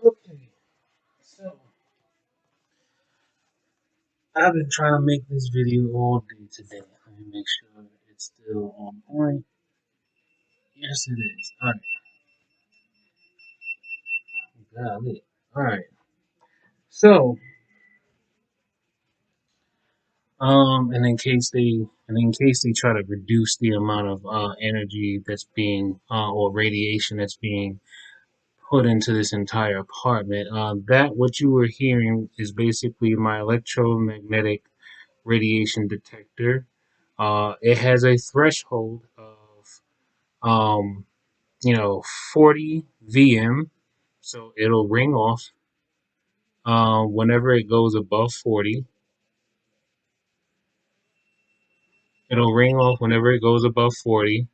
Okay, so I've been trying to make this video all day today. Let me make sure it's still on point. Yes, it is. All right, got it. All right. So, and in case they try to reduce the amount of energy that's being or radiation that's being put into this entire apartment, that what you were hearing is basically my electromagnetic radiation detector. It has a threshold of um, 40 VM. So it'll ring off whenever it goes above 40. It'll ring off whenever it goes above 40.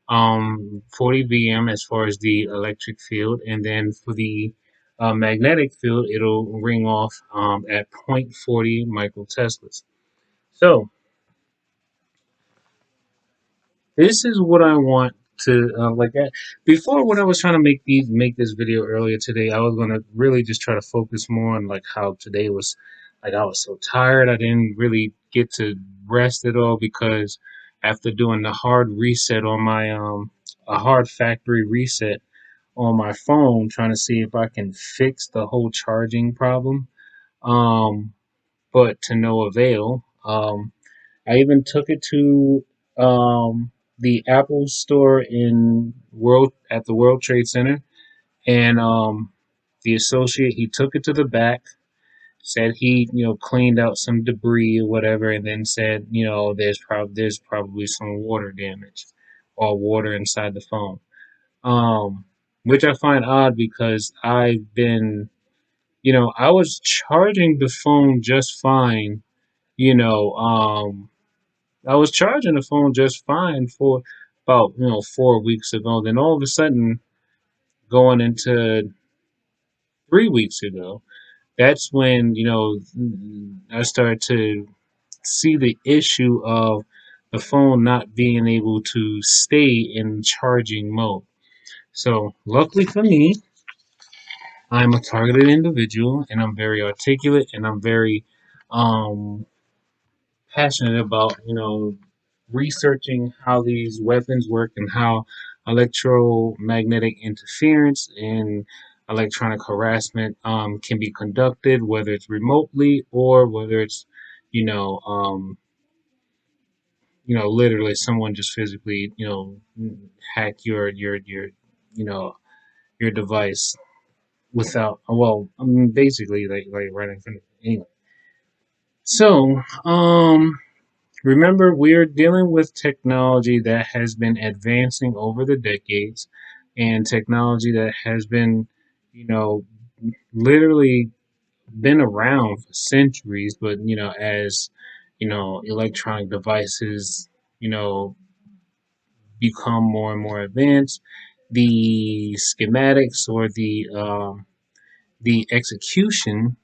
40 VM as far as the electric field. And then for the magnetic field, it'll ring off at 0.40 microteslas. So this is what I want to before when I was trying to make this video earlier today. I was gonna really just try to focus more on like how today was like I was so tired. I didn't really get to rest at all because after doing the hard reset on my a hard factory reset on my phone, trying to see if I can fix the whole charging problem. Um, but to no avail. I even took it to the Apple store in World at the World Trade Center, and the associate he took it to the back, said he cleaned out some debris or whatever, and then said there's probably some water damage or water inside the phone, um, which I find odd because I've been I was charging the phone just fine, you know um I was charging the phone just fine for about 4 weeks ago. Then all of a sudden, going into 3 weeks ago, that's when I started to see the issue of the phone not being able to stay in charging mode. So luckily for me, I'm a targeted individual, and I'm very articulate, and I'm very um, passionate about researching how these weapons work and how electromagnetic interference and electronic harassment can be conducted, whether it's remotely or whether it's you know um, literally someone just physically hack your you know your device without, well, I mean, basically like right in front of you. Anyway. So remember, we're dealing with technology that has been advancing over the decades, and technology that has been, you know, literally been around for centuries, but, as, electronic devices, you know, become more and more advanced, the schematics or the execution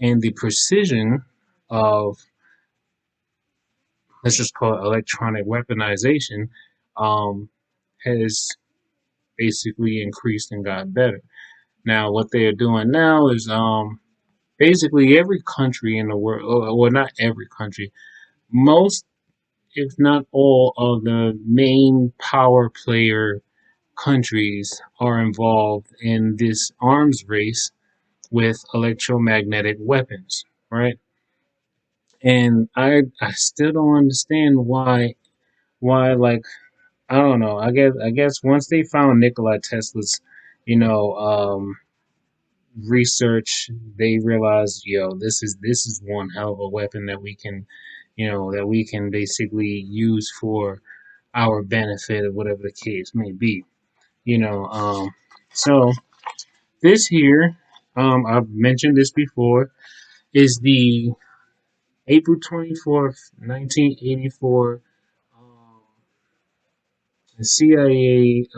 and the precision of, let's just call it electronic weaponization, um, has basically increased and got better. Now, what they are doing now is basically every country in the world, or not every country, most, if not all, of the main power player countries are involved in this arms race with electromagnetic weapons, right? And I still don't understand why like I don't know. I guess once they found Nikola Tesla's, you know, research, they realized, this is one hell of a weapon that we can, that we can basically use for our benefit or whatever the case may be. You know, so this here, I've mentioned this before, is the April 24th, 1984. The CIA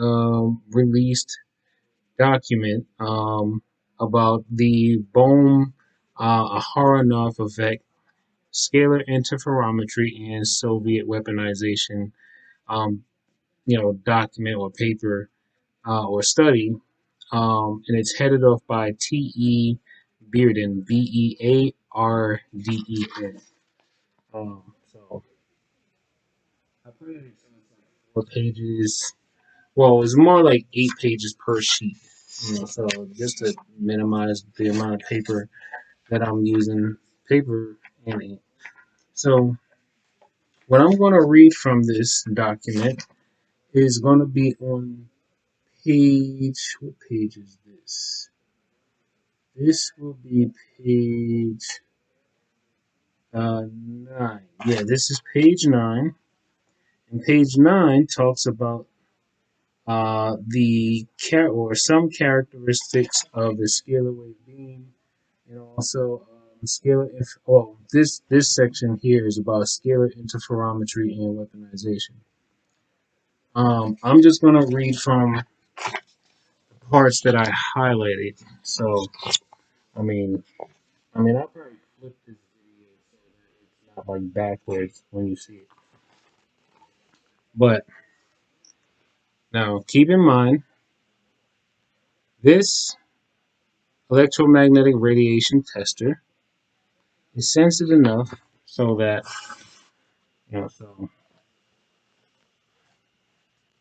released document about the Bohm Aharonov effect, scalar interferometry, and Soviet weaponization, document or paper or study. and it's headed off by T.E. Bearden, Bearden. So I put it in 4 pages. Well, it's more like 8 pages per sheet. So just to minimize the amount of paper that I'm using, paper and ink. So what I'm going to read from this document is going to be on page. What page is this? This will be page 9. Yeah, this is page 9. And page 9 talks about or some characteristics of the scalar wave beam, and also this section here is about scalar interferometry and weaponization. I'm just gonna read from the parts that I highlighted. So I'll probably flip this video so that it's not like backwards when you see it. But now keep in mind this electromagnetic radiation tester is sensitive enough so that so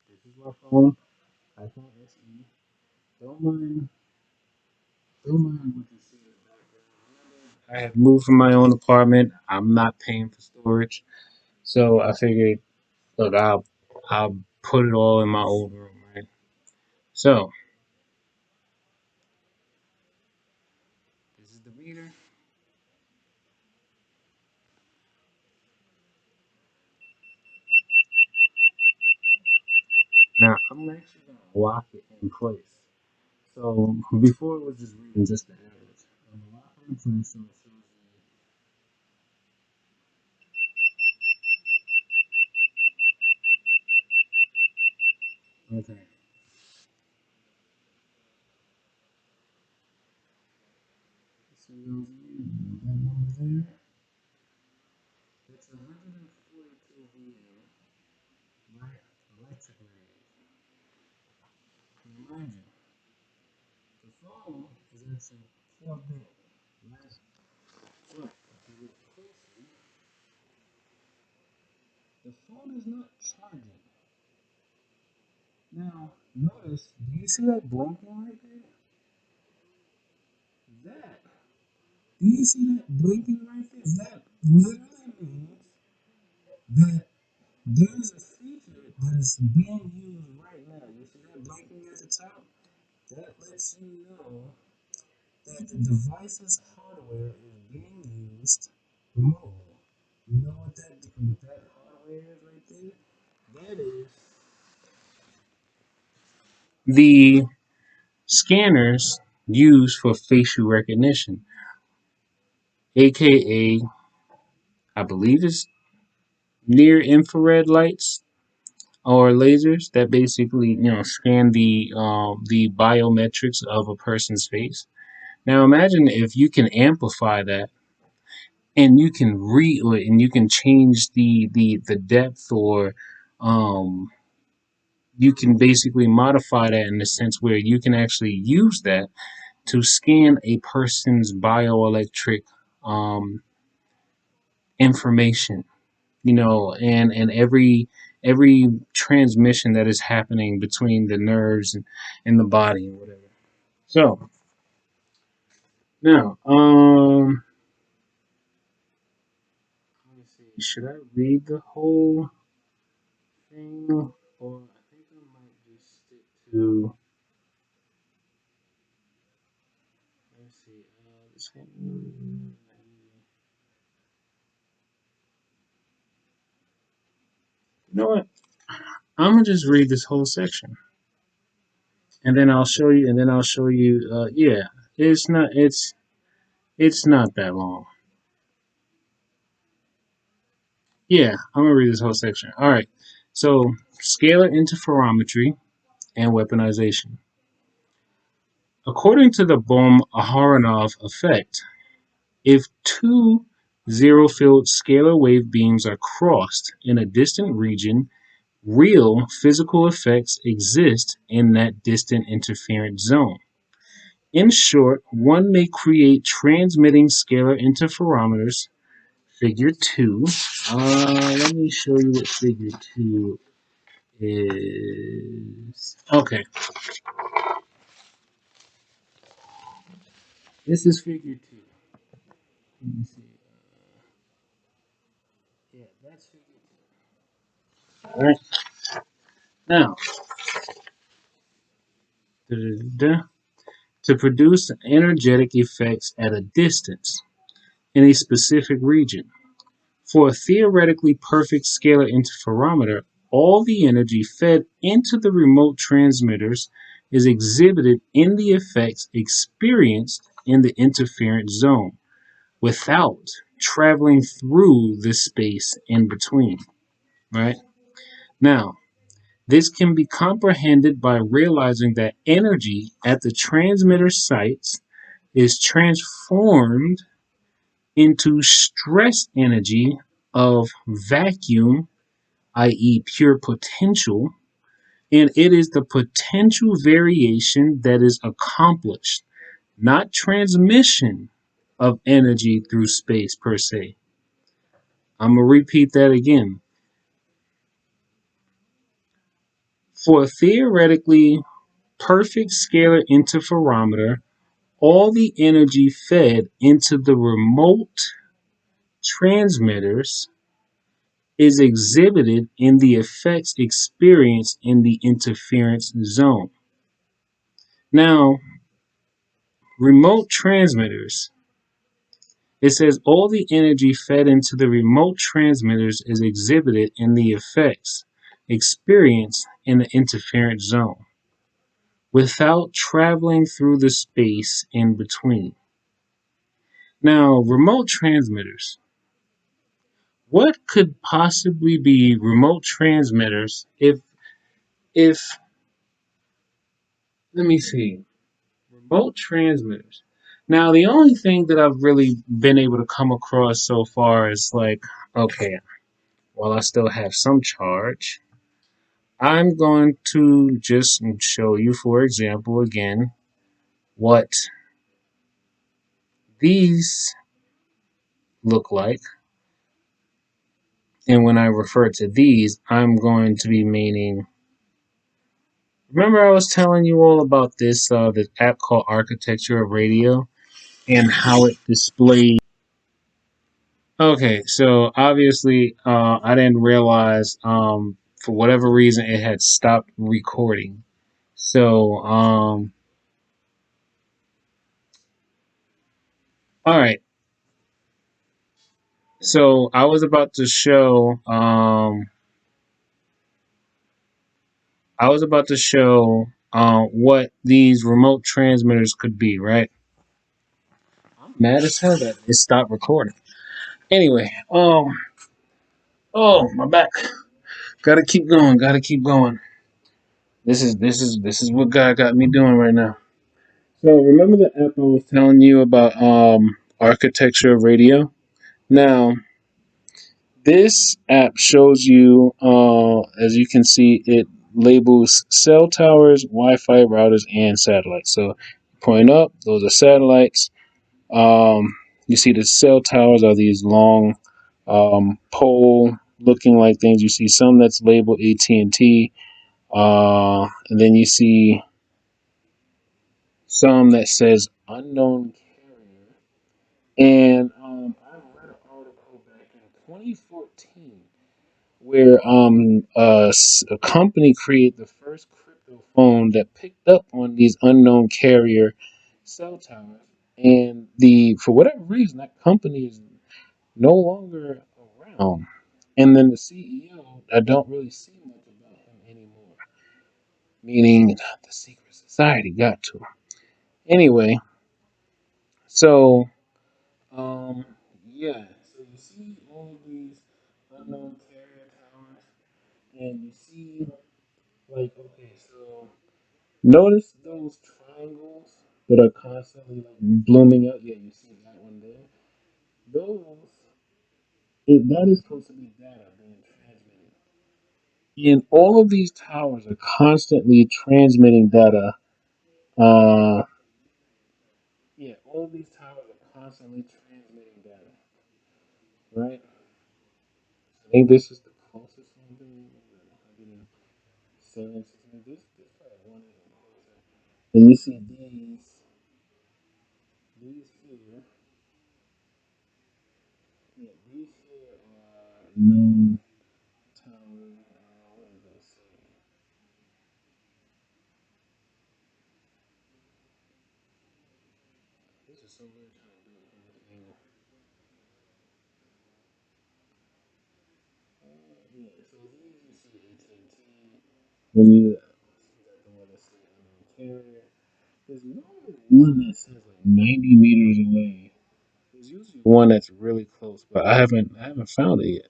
this is my phone, iPhone SE. Don't mind, don't mind what you see in the background. I have moved from my own apartment. I'm not paying for storage, so I figured, look, I'll put it all in my old room, right? So this is the meter. Now I'm actually gonna lock it in place. So before it was just reading just the average. I'm gonna lock it in place so it shows you. Okay. So that number there. It's 142 VA, right? Electric radiation. Imagine the phone is actually plugged in, right? But if you look closely, the phone is not charging. Now, notice, do you see that blinking right there? That, do you see that blinking right there? That literally means that there's a feature that is being used right now. You see that blinking at the top? That lets you know that the device's hardware is being used remotely. You know what that hardware is right there? That is the scanners used for facial recognition, aka I believe it's near infrared lights or lasers that basically scan the biometrics of a person's face. Now imagine if you can amplify that and you can and you can change the depth, or um, you can basically modify that in the sense where you can actually use that to scan a person's bioelectric um, information, and every transmission that is happening between the nerves and the body and whatever. So now, let me see. Should I read the whole thing, or I think I might just stick to. Let's see. This game. You know what? I'm gonna just read this whole section, and then I'll show you. And then I'll show you. Yeah, it's not. It's not that long. Yeah, I'm gonna read this whole section. All right. So, scalar interferometry and weaponization. According to the Bohm-Aharonov effect, if two zero-field scalar wave beams are crossed in a distant region, real physical effects exist in that distant interference zone. In short, one may create transmitting scalar interferometers. Figure 2. Let me show you what figure 2 is. Okay, this is figure 2. Let me see. Yeah, that's figure 2. All right. Now, to produce energetic effects at a distance in a specific region. For a theoretically perfect scalar interferometer, all the energy fed into the remote transmitters is exhibited in the effects experienced in the interference zone without traveling through the space in between. Right? Now, this can be comprehended by realizing that energy at the transmitter sites is transformed into stress energy of vacuum, i.e., pure potential, and it is the potential variation that is accomplished, not transmission of energy through space per se. I'm going to repeat that again. For a theoretically perfect scalar interferometer, all the energy fed into the remote transmitters is exhibited in the effects experienced in the interference zone. Now, remote transmitters, it says all the energy fed into the remote transmitters is exhibited in the effects experienced in the interference zone without traveling through the space in between. Now, remote transmitters. What could possibly be remote transmitters if let me see. Remote transmitters. Now, the only thing that I've really been able to come across so far is like, okay, while I still have some charge, I'm going to just show you, for example, again, what these look like. And when I refer to these, I'm going to be meaning. Remember, I was telling you all about this app called Architecture of Radio and how it displays. Okay, so obviously, I didn't realize for whatever reason it had stopped recording. So, all right. So I was about to show, what these remote transmitters could be, right? I'm mad as hell that it stopped recording. Anyway, oh my back. Gotta keep going. Gotta keep going. This is what God got me doing right now. So remember the app I was telling you about architecture of radio? Now, this app shows you as you can see it labels cell towers, Wi-Fi routers, and satellites. So point up, those are satellites. You see the cell towers are these long pole looking like things. You see some that's labeled AT&T, and then you see some that says unknown carrier. And I read an article back in 2014 where a company created the first crypto phone that picked up on these unknown carrier cell towers. And for whatever reason, that company is no longer around. And then the CEO, I don't really see much about him anymore. Meaning the secret society got to him. Anyway, so Um, yeah. So you see all of these unknown carrier towers, and you see like okay, so notice those triangles that are constantly like blooming out. Yeah, you see that one there. Those that is supposed to be data being transmitted. And all of these towers are constantly transmitting data. Uh, yeah, all of these towers are constantly transmitting data, right? I think this is the closest one to me. I didn't say this probably one is closer. And you see these here, yeah, these here are known towers. What does that say? This is so weird trying to do it from this angle. Yeah, so these you see AT&T. Then you got the one that says unknown carrier. There's normally one that says like 90 meters away. There's usually one that's really close, but I haven't found it yet.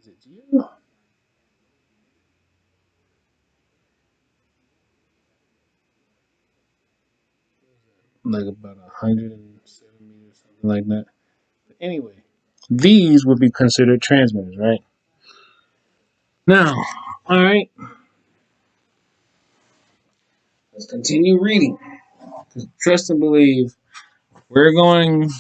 Is it you? Like about 107 meters, something like that. But anyway, these would be considered transmitters, right? Now, all right, let's continue reading. Trust and believe. We're going.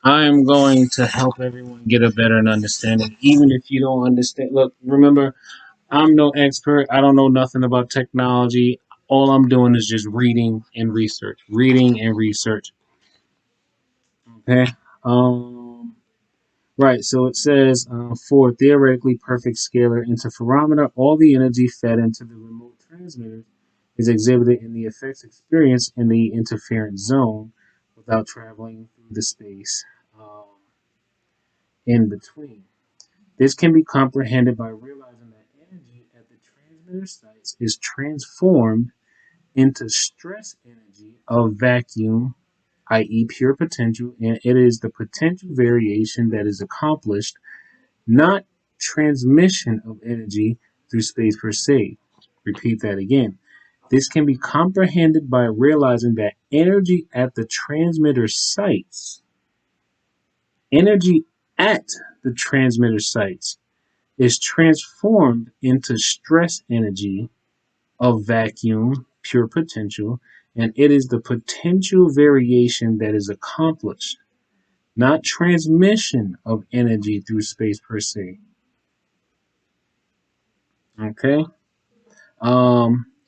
I am going to help everyone get a better understanding, even if you don't understand. Look, remember, I'm no expert. I don't know nothing about technology. All I'm doing is just reading and research, reading and research. Okay. Um. Right. So it says for theoretically perfect scalar interferometer, all the energy fed into the remote transmitter is exhibited in the effects experienced in the interference zone without traveling through the space um, in between. This can be comprehended by realizing that energy at the transmitter sites is transformed into stress energy of vacuum, i.e., pure potential, and it is the potential variation that is accomplished, not transmission of energy through space per se. Repeat that again. This can be comprehended by realizing that energy at the transmitter sites is transformed into stress energy of vacuum, pure potential, and it is the potential variation that is accomplished, not transmission of energy through space per se. Okay?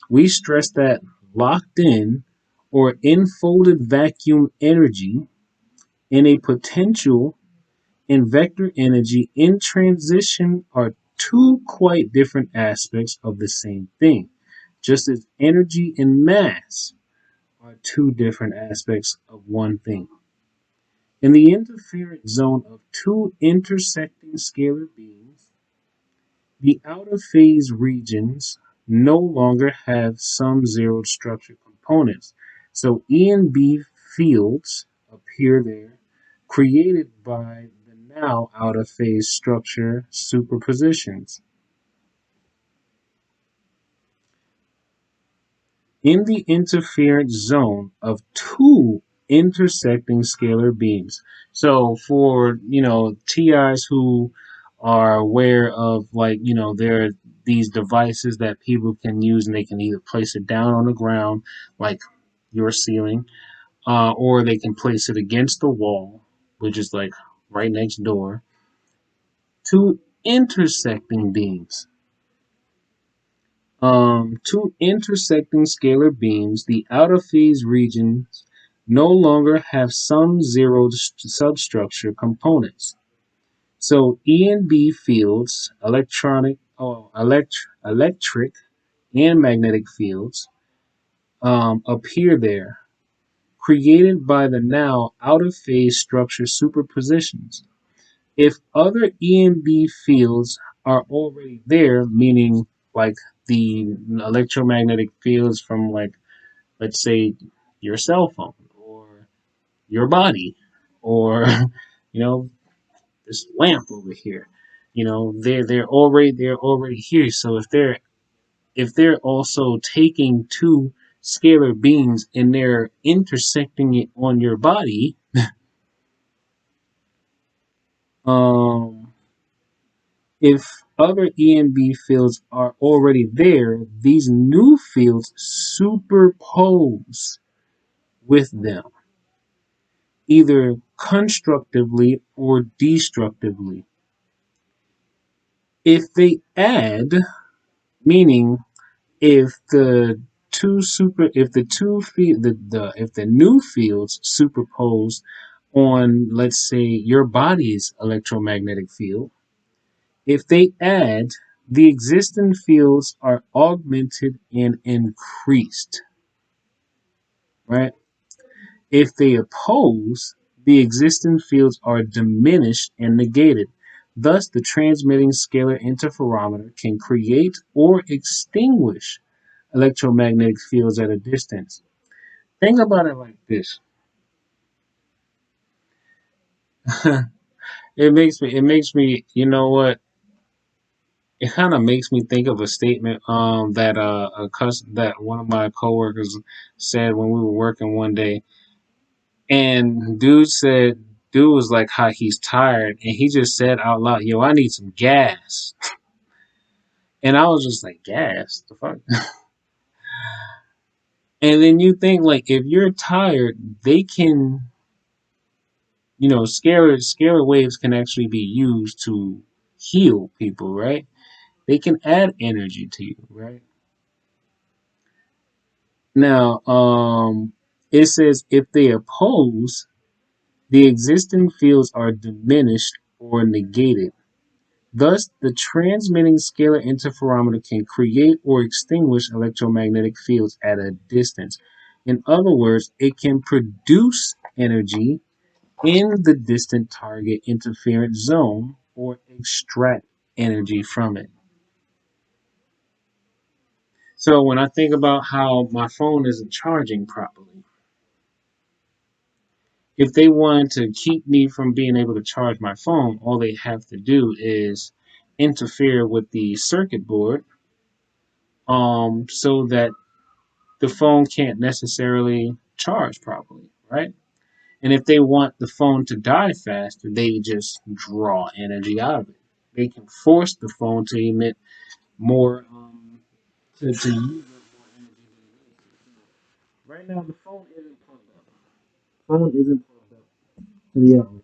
We stress that locked in or enfolded vacuum energy in a potential and vector energy in transition are two quite different aspects of the same thing, just as energy and mass are two different aspects of one thing. In the interference zone of two intersecting scalar beams, the outer phase regions no longer have some zeroed structure components, so E and B fields appear there, created by the now outer phase structure superpositions. In the interference zone of two intersecting scalar beams. So for TIs who are aware of, like, there are these devices that people can use, and they can either place it down on the ground like your ceiling, or they can place it against the wall, which is like right next door. Two intersecting beams. Two intersecting scalar beams, the outer phase regions no longer have some zeroed substructure components. So E and B fields, electric and magnetic fields, appear there, created by the now outer phase structure superpositions. If other E and B fields are already there, meaning like the electromagnetic fields from, like, let's say, your cell phone or your body, or you know this lamp over here, they're already here. So if they're also taking two scalar beams and they're intersecting it on your body, Um, if other EMB fields are already there, these new fields superpose with them, either constructively or destructively. If they add, meaning if the two field the if the new fields superpose on, let's say, your body's electromagnetic field, if they add, the existing fields are augmented and increased, right? If they oppose, the existing fields are diminished and negated. Thus, the transmitting scalar interferometer can create or extinguish electromagnetic fields at a distance. Think about it like this. You know what? It kind of makes me think of a statement that one of my coworkers said when we were working one day, and dude was like how he's tired, and he just said out loud, "Yo, I need some gas," and I was just like, "Gas? The fuck?" And then you think like if you're tired, they can, scalar waves can actually be used to heal people, right? They can add energy to you, right? Now, it says if they oppose, the existing fields are diminished or negated. Thus, the transmitting scalar interferometer can create or extinguish electromagnetic fields at a distance. In other words, it can produce energy in the distant target interference zone or extract energy from it. So when I think about how my phone isn't charging properly, if they want to keep me from being able to charge my phone, all they have to do is interfere with the circuit board, so that the phone can't necessarily charge properly, right? And if they want the phone to die faster, they just draw energy out of it. They can force the phone to emit more, to use up more energy than it needs to. Right now, the phone isn't plugged up. Phone isn't plugged up to the outlet,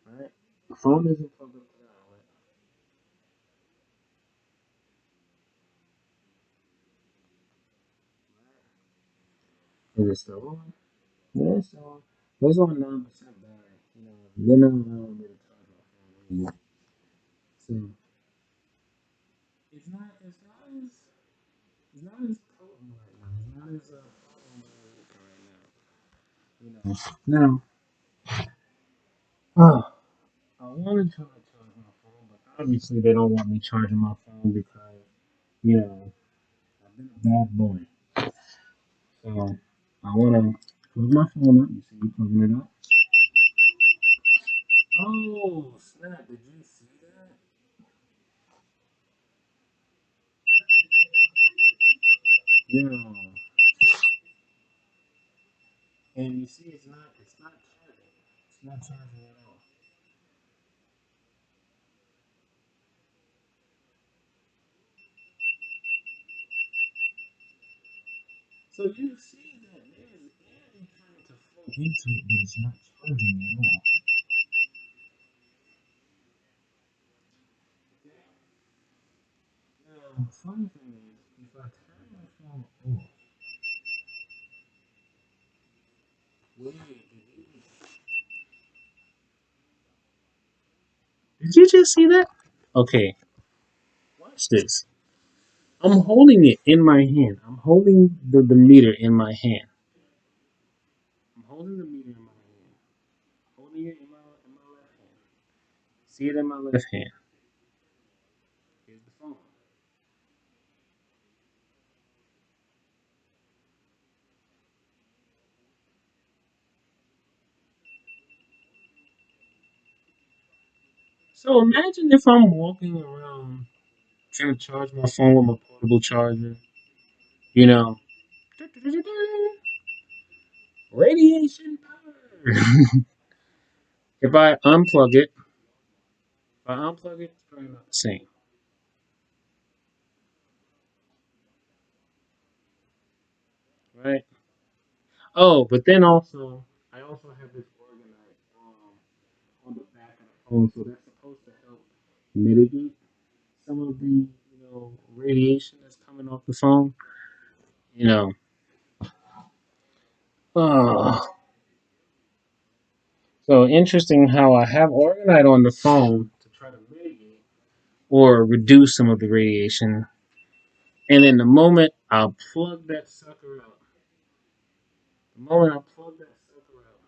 right? The phone isn't plugged up to the outlet. Is it still on? Yeah, it's still on. It's on 9% battery. They're not allowing me to charge my phone anymore. So it's not as potent right now. It's not as potent right now. Now, I wanted to charge my phone, but obviously they don't want me charging my phone because you know I've been a bad boy. So I want to plug my phone up. You see me plugging it up? Oh snap! Did you see that? Yeah. And you see, it's not charging. It's not charging at all. So you see that there's air trying to flow into it, but it's not charging at all. Now, funny thing is, if I turn my phone off, did you just see that? Okay, watch this. I'm holding it in my hand. I'm holding the meter in my hand. I'm holding the meter in my hand. Holding it in my left hand. See it in my left hand. Here's the phone. So imagine if I'm walking around trying to charge my phone with my portable charger. You know, radiation power. If I unplug it, it's probably not the same, right? Oh, but then also, I also have this organized on the back of the phone, so that's supposed to help mitigate some of the radiation that's coming off the phone. You know, uh, so interesting how I have organite on the phone to try to mitigate or reduce some of the radiation, and then the moment I'll plug that sucker out, the moment I plug that sucker out,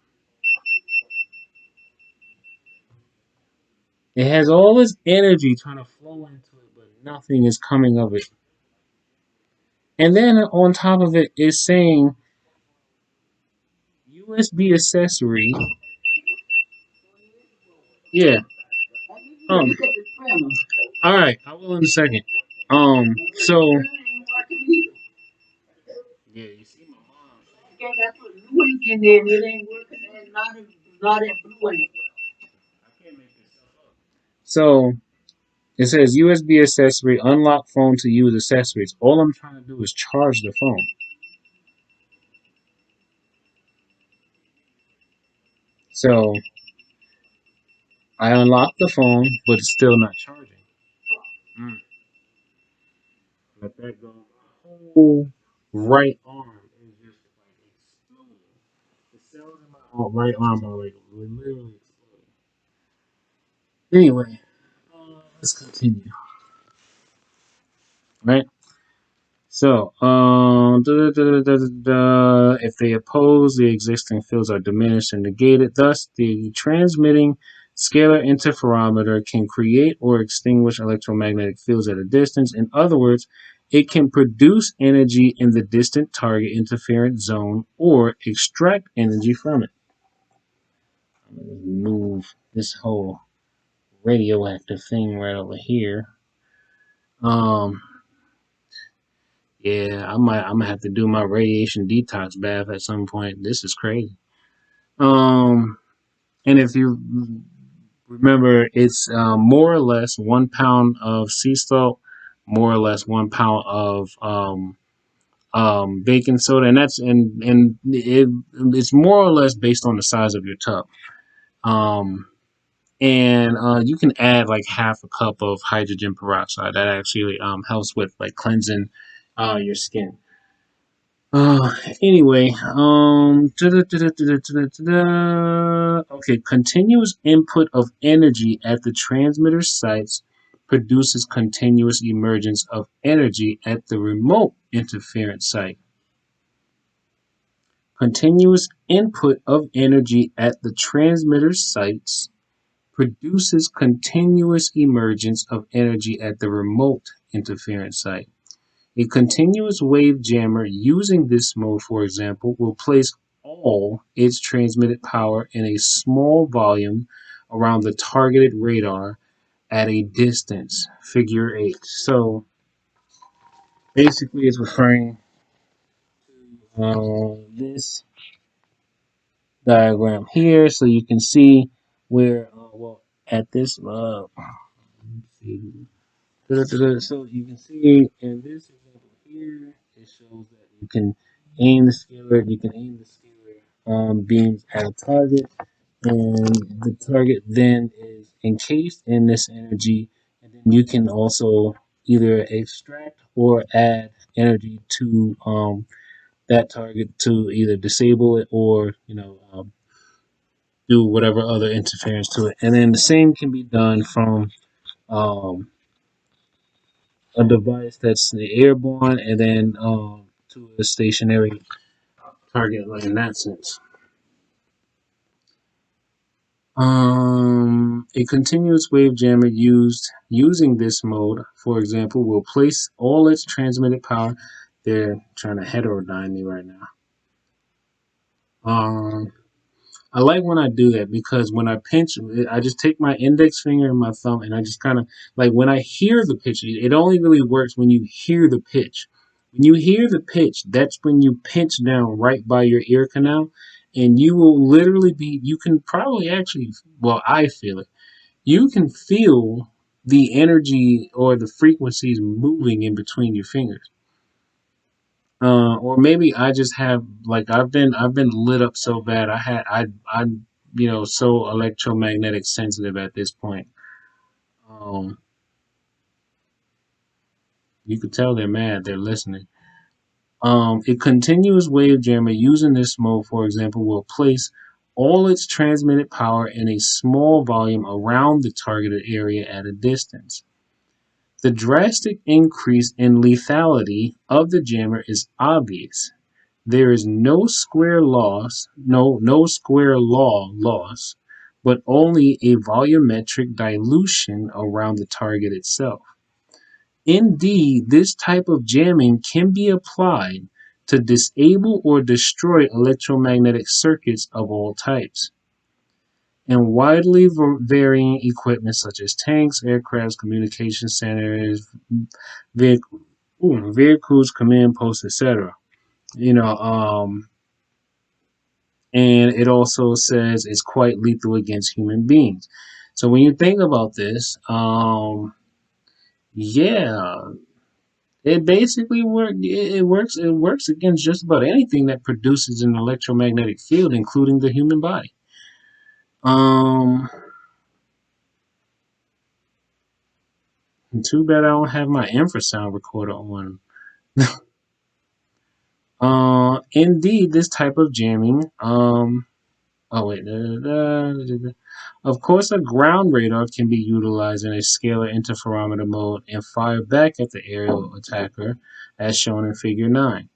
it has all this energy trying to flow into it, but nothing is coming of it. And then on top of it is saying USB accessory. Yeah. Um. All right. I will in a second. So. Yeah. You see my mom. I put blue ink in there and it ain't working. And not that blue ink. I can't make this stuff up. So it says USB accessory, unlock phone to use accessories. All I'm trying to do is charge the phone. So I unlock the phone, but it's still not charging. Mm. Let that go. My whole right arm is just like exploding. The cells in my right arm are like literally exploding. Anyway, let's continue. Right? So, if they oppose, the existing fields are diminished and negated. Thus, the transmitting scalar interferometer can create or extinguish electromagnetic fields at a distance. In other words, it can produce energy in the distant target interference zone or extract energy from it. I'm going to move this whole radioactive thing right over here. Um, Yeah, I'm gonna have to do my radiation detox bath at some point. This is crazy. Um, and if you remember, it's more or less 1 pound of sea salt, more or less 1 pound of baking soda, and it's more or less based on the size of your tub. Um, and you can add like half a cup of hydrogen peroxide. That actually helps with like cleansing your skin. Anyway, okay, continuous input of energy at the transmitter sites produces continuous emergence of energy at the remote interference site. Continuous input of energy at the transmitter sites produces continuous emergence of energy at the remote interference site. A continuous wave jammer using this mode, for example, will place all its transmitted power in a small volume around the targeted radar at a distance, figure 8. So basically it's referring to this diagram here, so you can see where, at this, let's see. So you can see in this example here, it shows that you can aim the scalar beams at a target, and the target then is encased in this energy, and then you can also either extract or add energy to that target to either disable it or do whatever other interference to it, and then the same can be done from um, a device that's airborne and then to a stationary target, like in that sense. A continuous wave jammer using this mode, for example, will place all its transmitted power. They're trying to heterodyne me right now. I like when I do that because when I pinch, I just take my index finger and my thumb and I just kind of like when I hear the pitch, it only really works when you hear the pitch. When you hear the pitch, that's when you pinch down right by your ear canal and you will literally be, you can probably actually, well, I feel it. You can feel the energy or the frequencies moving in between your fingers. Or maybe I just have like I've been lit up so bad. I'm so electromagnetic sensitive at this point. Um, you could tell they're mad. They're listening. A continuous wave jammer using this mode, for example, will place all its transmitted power in a small volume around the targeted area at a distance. The drastic increase in lethality of the jammer is obvious. There is no square law loss, but only a volumetric dilution around the target itself. Indeed, this type of jamming can be applied to disable or destroy electromagnetic circuits of all types. And widely varying equipment such as tanks, aircrafts, communication centers, vehicles, command posts, etc. You know, and it also says it's quite lethal against human beings. So when you think about this, yeah, it basically It works against just about anything that produces an electromagnetic field, including the human body. Um, Too bad I don't have my infrasound recorder on. Indeed, this type of jamming. Oh wait. Of course, a ground radar can be utilized in a scalar interferometer mode and fire back at the aerial attacker, as shown in Figure 9.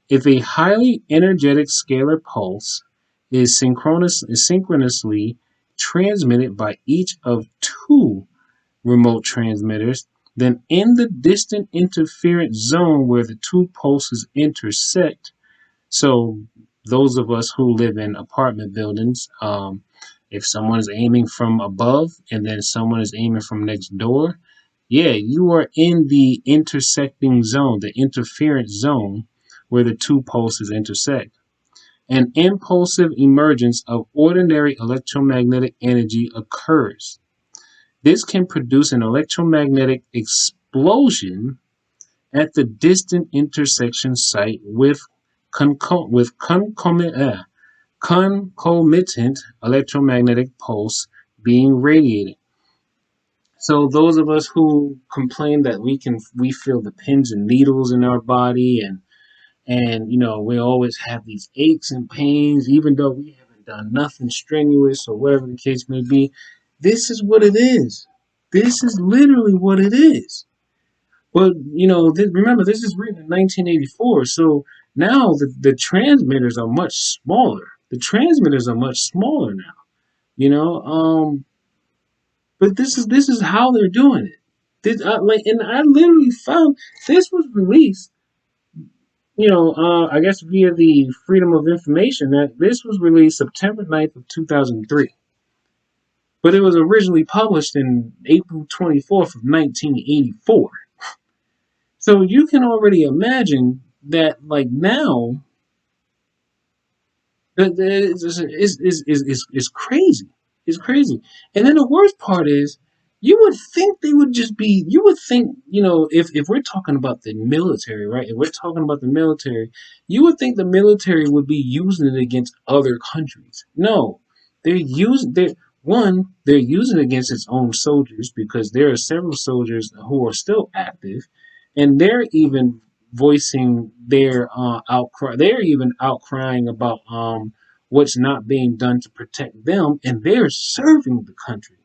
If a highly energetic scalar pulse is synchronously transmitted by each of two remote transmitters, then in the distant interference zone where the two pulses intersect, so those of us who live in apartment buildings, if someone is aiming from above and then someone is aiming from next door, yeah, you are in the intersecting zone, the interference zone where the two pulses intersect. An impulsive emergence of ordinary electromagnetic energy occurs. This can produce an electromagnetic explosion at the distant intersection site with concomitant electromagnetic pulse being radiated. So those of us who complain that we feel the pins and needles in our body, and we always have these aches and pains even though we haven't done nothing strenuous or whatever the case may be, this is what it is. This is literally what it is. But remember, this is written in 1984, so now the transmitters are much smaller. The transmitters are much smaller now. You know, but this is how they're doing it. And I literally found this was released. I guess via the Freedom of Information, that this was released September 9th of 2003. But it was originally published in April 24th of 1984. So you can already imagine that, like, now is crazy. It's crazy. And then the worst part is, you would think they would just be. You would think, if we're talking about the military, right? If we're talking about the military, you would think the military would be using it against other countries. No, they're using it against its own soldiers, because there are several soldiers who are still active, and they're even voicing their outcry. They're even outcrying about what's not being done to protect them, and they're serving the country.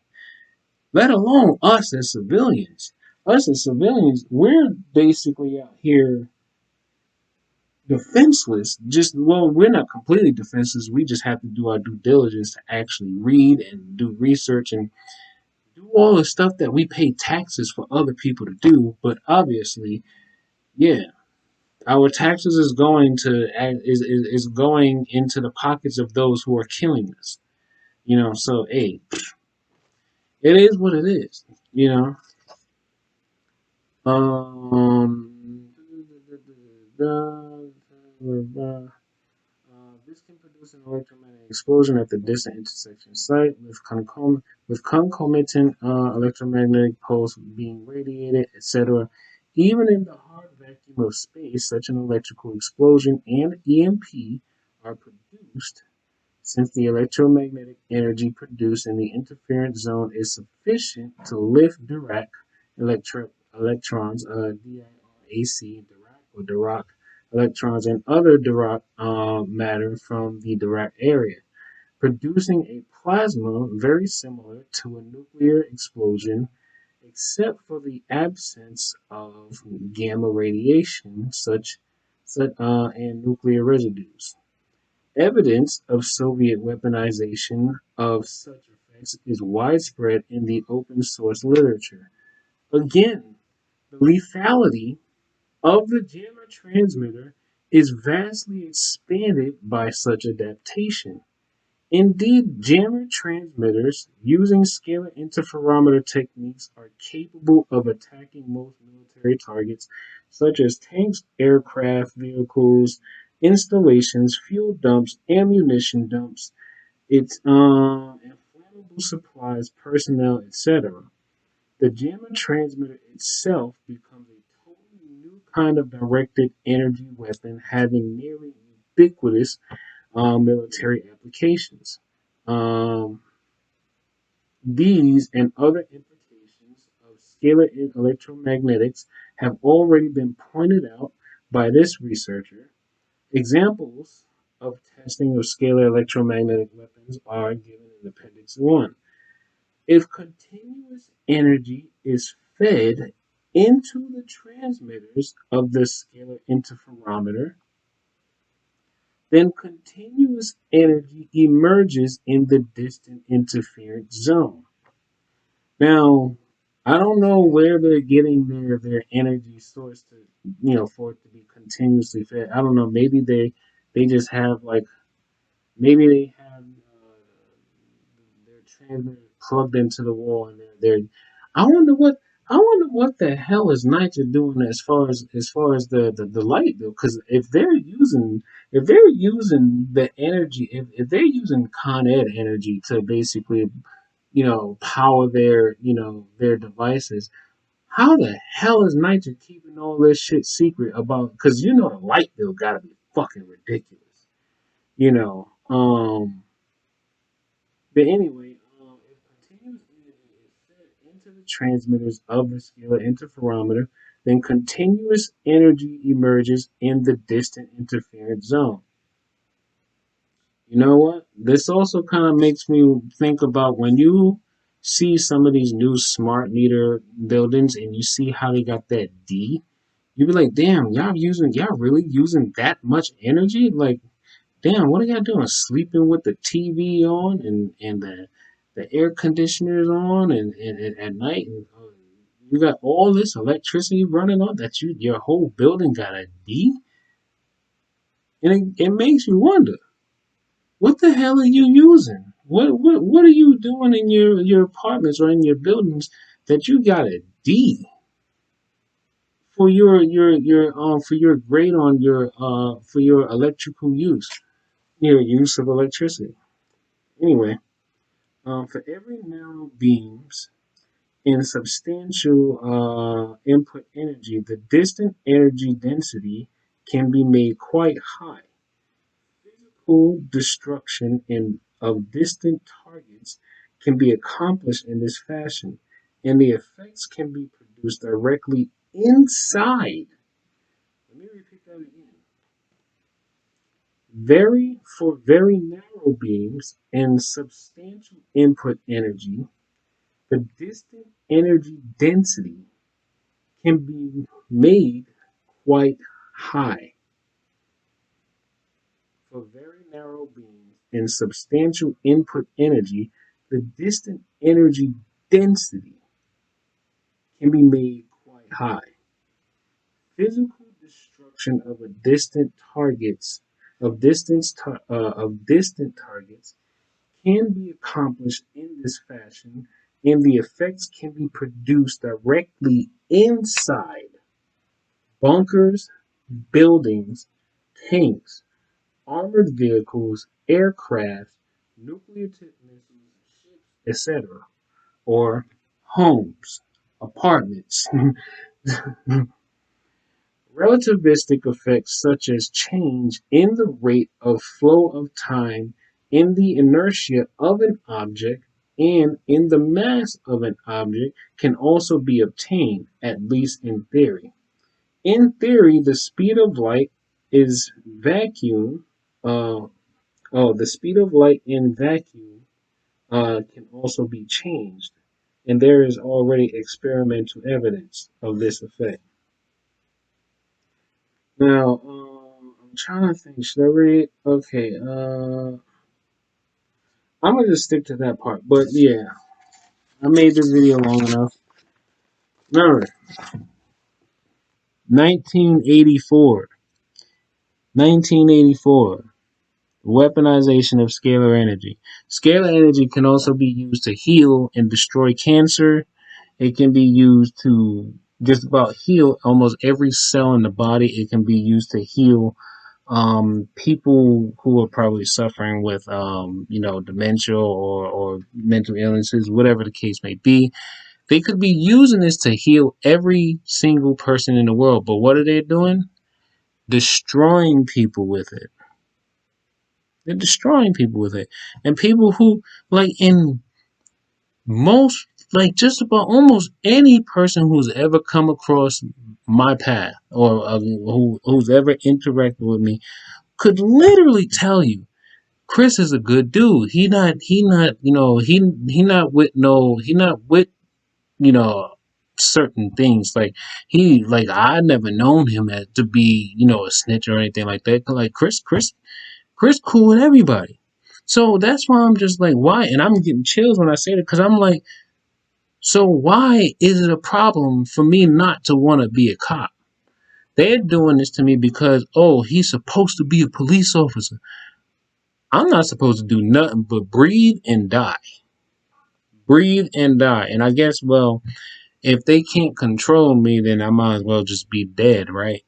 Let alone us as civilians. Us as civilians, we're basically out here defenseless. We're not completely defenseless. We just have to do our due diligence to actually read and do research and do all the stuff that we pay taxes for other people to do. But obviously, yeah, our taxes is going into the pockets of those who are killing us. So hey, it is what it is. You know. Um. This This can produce an electromagnetic explosion at the distant intersection site with concomitant electromagnetic pulse being radiated, etc. Even in the hard vacuum of space, such an electrical explosion and EMP are produced since the electromagnetic energy produced in the interference zone is sufficient to lift Dirac electrons, DIRAC, or Dirac electrons, and other Dirac matter from the Dirac area, producing a plasma very similar to a nuclear explosion, except for the absence of gamma radiation, and nuclear residues. Evidence of Soviet weaponization of such effects is widespread in the open source literature. Again, the lethality of the gamma transmitter is vastly expanded by such adaptation. Indeed, jammer transmitters using scalar interferometer techniques are capable of attacking most military targets, such as tanks, aircraft, vehicles, installations, fuel dumps, ammunition dumps, flammable supplies, personnel, etc. The jammer transmitter itself becomes a totally new kind of directed energy weapon, having nearly ubiquitous military applications. Um, these and other implications of scalar electromagnetics have already been pointed out by this researcher. Examples of testing of scalar electromagnetic weapons are given in Appendix 1. If continuous energy is fed into the transmitters of the scalar interferometer, then continuous energy emerges in the distant interference zone. Now, I don't know where they're getting their energy source to, for it to be continuously fed. I don't know. Maybe they just have like maybe they have their transmitter plugged into the wall and they're. I wonder what the hell is Nitro doing as far as the light bill? Because if they're using the energy, if they're using Con Ed energy to basically power their devices, how the hell is Nitro keeping all this shit secret about? Because the light bill gotta be fucking ridiculous, you know. But anyway, if continuous energy is fed into the transmitters of the scalar interferometer, then continuous energy emerges in the distant interference zone. You know what? This also kind of makes me think about when you see some of these new smart meter buildings and you see how they got that D, you be like, damn, y'all really using that much energy? Like, damn, what are y'all doing? Sleeping with the TV on and the air conditioners on and at night, and you got all this electricity running on that your whole building got a D, and it makes you wonder, what the hell are you using? What are you doing in your apartments or in your buildings that you got a D for your grade on your for your electrical use, your use of electricity? Anyway, for every narrow beams in substantial input energy, the distant energy density can be made quite high. Physical destruction of distant targets can be accomplished in this fashion, and the effects can be produced directly inside. Let me repeat that again. For very narrow beams and substantial input energy, the distant energy density can be made quite high. For very narrow beams and substantial input energy, the distant energy density can be made quite high. Physical destruction of a distant targets can be accomplished in this fashion, and the effects can be produced directly inside bunkers, buildings, tanks, armored vehicles, aircraft, nuclear tipped missiles, ships, etc., or homes, apartments. Relativistic effects such as change in the rate of flow of time, in the inertia of an object, and in the mass of an object can also be obtained, at least in theory. In theory, the speed of light is vacuum. The speed of light in vacuum can also be changed, and there is already experimental evidence of this effect. Now, I'm trying to think. Should I read? Okay, I'm gonna just stick to that part. But yeah, I made this video long enough. Remember, 1984. 1984. Weaponization of scalar energy. Scalar energy can also be used to heal and destroy cancer. It can be used to just about heal almost every cell in the body. It can be used to heal people who are probably suffering with, dementia or mental illnesses, whatever the case may be. They could be using this to heal every single person in the world. But what are they doing? Destroying people with it. They're destroying people with it. And people who, like, in most, like, just about almost any person who's ever come across my path or who's ever interacted with me could literally tell you Chris is a good dude. He not with certain things. Like I never known him to be, a snitch or anything like that. Like Chris cool with everybody. So that's why I'm just like, why? And I'm getting chills when I say that because I'm like, so why is it a problem for me not to want to be a cop? They're doing this to me because, oh, he's supposed to be a police officer. I'm not supposed to do nothing but breathe and die. Breathe and die. And I guess, well, if they can't control me, then I might as well just be dead, right?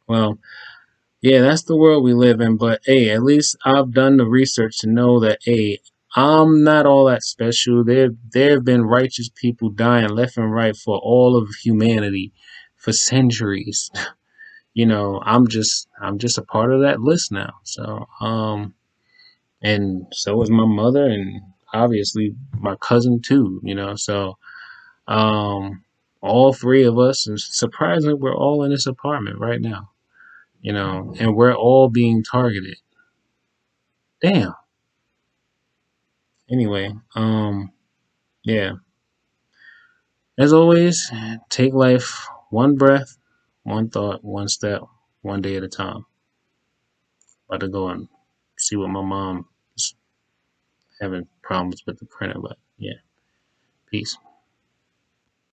Well, yeah, that's the world we live in. But hey, at least I've done the research to know that hey, I'm not all that special. There have been righteous people dying left and right for all of humanity for centuries. I'm just a part of that list now. So and so is my mother and obviously my cousin too. So um, all three of us, and surprisingly, we're all in this apartment right now. And we're all being targeted. Damn. Anyway, yeah. As always, take life one breath, one thought, one step, one day at a time. About to go and see what my mom is having problems with the printer, but yeah. Peace.